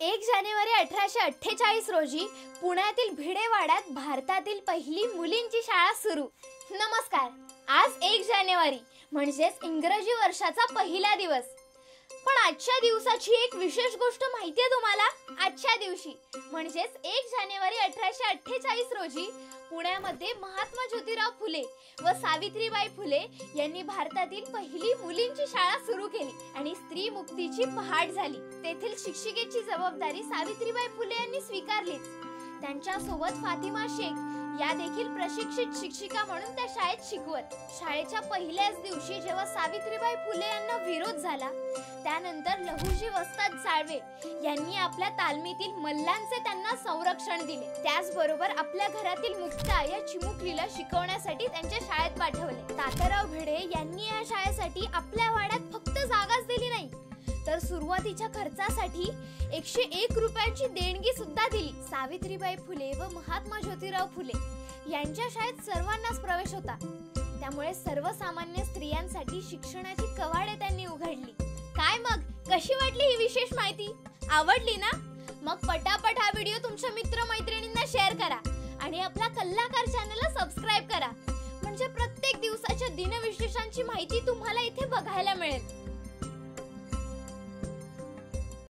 1 जानेवारी 1848 रोजी पुण्यातील भिडेवाड्यात भारतातील पहिली मुलींची शाळा सुरू। नमस्कार। आज 1 जानेवारी म्हणजेच इंग्रजी वर्षाचा पहिला दिवस। पण आजच्या दिवसाची एक विशेष गोष्ट माहिती आहे तुम्हाला? आजच्या दिवशी म्हणजेच 1 जानेवारी 1848 रोजी पुण्यामध्ये महात्मा ज्योतिराव फुले व सावित्रीबाई फुले यांनी भारतातील पहिली मुलींची शाळा सुरू केली आणि स्त्री मुक्तीची पहाट झाली। तेथील शिक्षिकेची जबाबदारी सावित्रीबाई फुले यांनी स्वीकारलीच। त्यांच्या सोबत फातिमा शेख या देखील प्रशिक्षित शिक्षिका म्हणून त्या शाळेत शिकवत। शाळेच्या पहिल्याच दिवशी जेव्हा सावित्रीबाई फुले यांना विरोध झाला, त्यानंतर लहुजी वस्ताद साळवे यांनी आपल्या तालमीतील मल्लांचे त्यांना संरक्षण दिले। त्याचबरोबर आपल्या घरातील मुक्ता या चिमुकलीला शिकवण्यासाठी त्यांच्या शाळेत पाठवले। तात्याराव भिडे यांनी या शाळेसाठी आपल्या वाड्यात फक्त जागाच दिली नाही, तर सुरुवातीच्या खर्चासाठी 101 रुपयांची देणगी सुद्धा दिली। सावित्रीबाई फुले व महात्मा ज्योतिराव फुले यांच्या शाळेत सर्वांनाच प्रवेश होता, त्यामुळे सर्वसामान्य स्त्रियांसाठी शिक्षणाची कवाडे त्यांनी उघडली। काय मग, कशी वाटली ही विशेष माहिती? आवडली ना? मग पटापट हा व्हिडिओ तुमच्या मित्र-मैत्रिणींना शेअर करा आणि आपला कल्लाकार चॅनलला सबस्क्राइब करा, म्हणजे प्रत्येक दिवसाच्या दिनविशेषांची माहिती तुम्हाला इथे बघायला मिळेल।